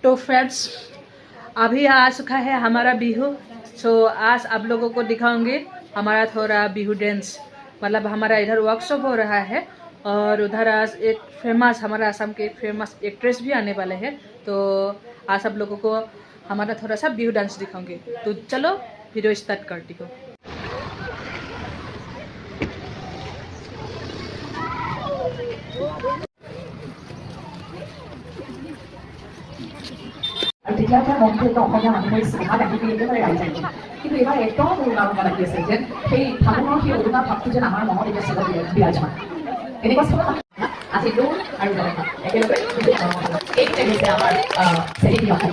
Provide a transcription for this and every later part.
तो फ्रेंड्स अभी आ चुका है हमारा बिहू। सो आज आप लोगों को दिखाऊंगी हमारा थोड़ा बिहू डांस। मतलब हमारा इधर वर्कशॉप हो रहा है और उधर आज एक फेमस हमारा असम के फेमस एक्ट्रेस भी आने वाले हैं। तो आज आप लोगों को हमारा थोड़ा सा बिहू डांस दिखाऊंगी। तो चलो वीडियो स्टार्ट करती हूँ। তেতিয়াৰ মনটো অসমীয়া মানুহৰ চিনেমা দেখি একেবাৰে ৰাইজ আহিছে, কিন্তু এইবাৰ একদম উৰুণা উৰুণা লাগি আছে যেন সেই ফাগুনৰ সেই উৰুণা ভাৱটো যেন আমাৰ মনত এতিয়া চিন্তা বিৰাজমান। এনেকুৱা স্থলত আমি আজি দৌৰ আৰু জনতা একেলগে এইটোতে হৈছে আমাৰ চেৰিটি অসম।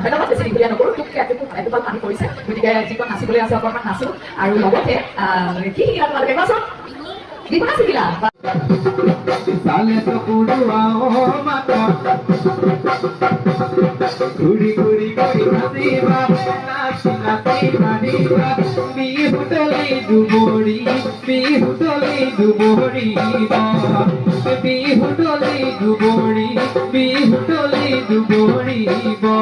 ধন্যবাদ বেছি দীঘলীয়া নকৰোঁ, তোককৈ এটোপাল পানী পৰিছে, গতিকে যিকণ নাচিবলৈ আছে অকণমান নাচোঁ আৰু লগতে কি শিকিলা তোমালোকে কোৱাচোন? বিহু শিকিলা? ঘুরি ঘুরি ঘুরি হাসিবা নাচি নাচি মারিবা বিহুতলি ডুবৰি বিহুতলি ডুবৰিবা বিহুতলি ডুবৰি বিহুতলি ডুবৰিবা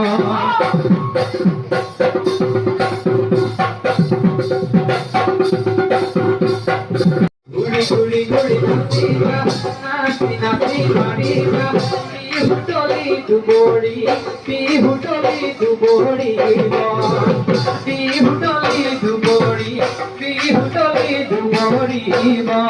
ঘুরি ঘুরি ঘুরি হাসিবা নাচি নাচি মারিবা বিহুতলি ডুবৰি বিহুতলি ডুবৰিবা বিহুতলি ডুবৰি বিহুতলি ডুবৰিবা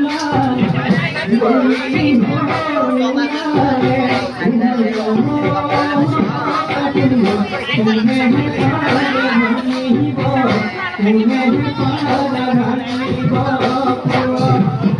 Love Thank you.